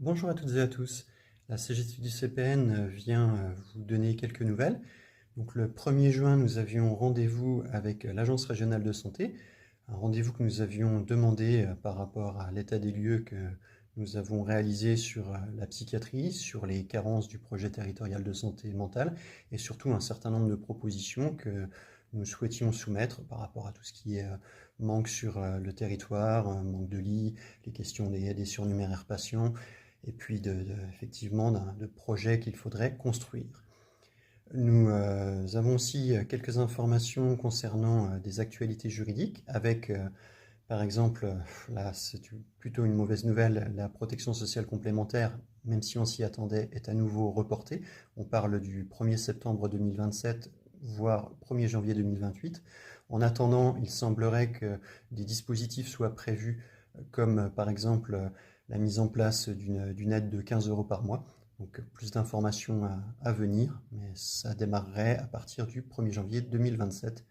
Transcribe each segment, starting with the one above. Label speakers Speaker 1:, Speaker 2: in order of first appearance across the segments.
Speaker 1: Bonjour à toutes et à tous. La CGT du CPN vient vous donner quelques nouvelles. Donc, le 1er juin, nous avions rendez-vous avec l'Agence régionale de santé, un rendez-vous que nous avions demandé par rapport à l'état des lieux que nous avons réalisé sur la psychiatrie, sur les carences du projet territorial de santé mentale et surtout un certain nombre de propositions que nous souhaitions soumettre par rapport à tout ce qui est manque sur le territoire, manque de lits, les questions des surnuméraires patients et puis effectivement de projets qu'il faudrait construire. Nous avons aussi quelques informations concernant des actualités juridiques avec, par exemple, là c'est plutôt une mauvaise nouvelle, la protection sociale complémentaire, même si on s'y attendait, est à nouveau reportée. On parle du 1er septembre 2027, voire 1er janvier 2028. En attendant, il semblerait que des dispositifs soient prévus, comme par exemple la mise en place d'une aide de 15 euros par mois. Donc plus d'informations à venir, mais ça démarrerait à partir du 1er janvier 2027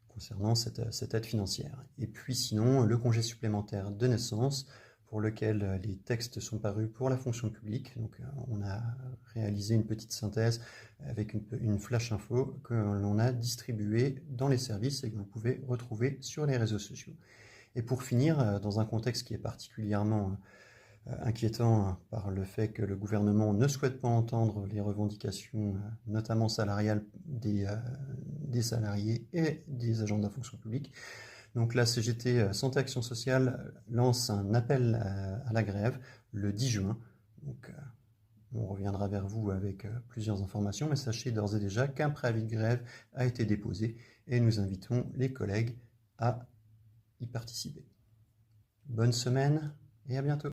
Speaker 1: concernant cette aide financière. Et puis sinon, le congé supplémentaire de naissance, pour lequel les textes sont parus pour la fonction publique. Donc on a réalisé une petite synthèse avec une flash info que l'on a distribuée dans les services et que vous pouvez retrouver sur les réseaux sociaux. Et pour finir, dans un contexte qui est particulièrement inquiétant par le fait que le gouvernement ne souhaite pas entendre les revendications, notamment salariales, des salariés et des agents de la fonction publique. Donc la CGT Santé Action Sociale lance un appel à la grève le 10 juin. Donc on reviendra vers vous avec plusieurs informations, mais sachez d'ores et déjà qu'un préavis de grève a été déposé et nous invitons les collègues à y participer. Bonne semaine et à bientôt.